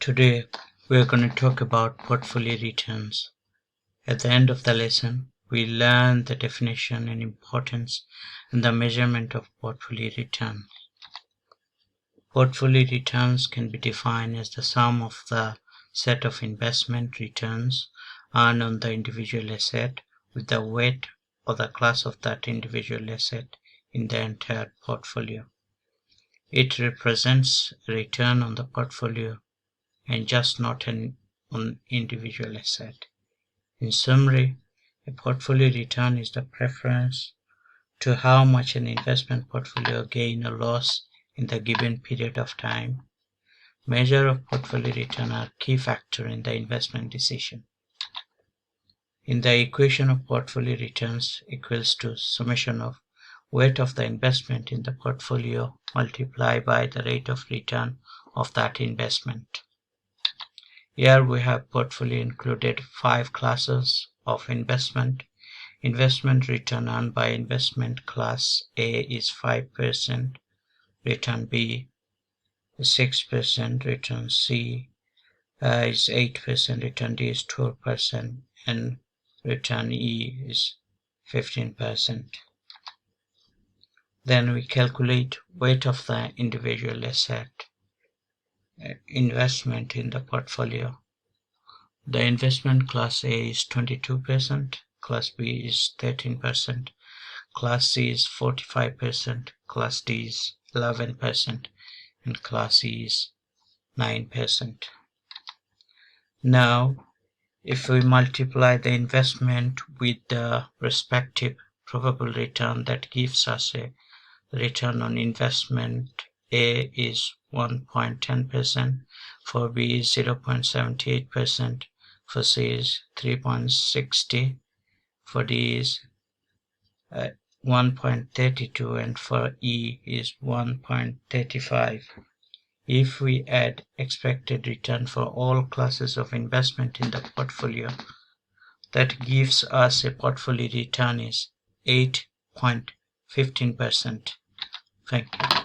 Today we are going to talk about portfolio returns. At the end of the lesson, we learn the definition and importance and the measurement of portfolio return. Portfolio returns can be defined as the sum of the set of investment returns earned on the individual asset with the weight or the class of that individual asset in the entire portfolio. It represents a return on the portfolio and just not an individual asset. In summary, a portfolio return is the preference to how much an investment portfolio gain or loss in the given period of time. Measure of portfolio return are key factor in the investment decision. In the equation of portfolio returns equals to summation of weight of the investment in the portfolio multiplied by the rate of return of that investment. Here we have portfolio included 5 classes of investment. Investment return earned by investment class A is 5%, return B is 6%, return C is 8%, return D is 12%, and return E is 15%. Then we calculate weight of the individual asset investment in the portfolio. The investment class A is 22%, class B is 13%, class C is 45%, class D is 11%, and class E is 9%. Now, if we multiply the investment with the respective probable return, that gives us a return on investment. A is 1.10%, for B is 0.78%, for C is 3.60%, for D is 1.32%, and for E is 1.35%. If we add expected return for all classes of investment in the portfolio, that gives us a portfolio return is 8.15%. Thank you.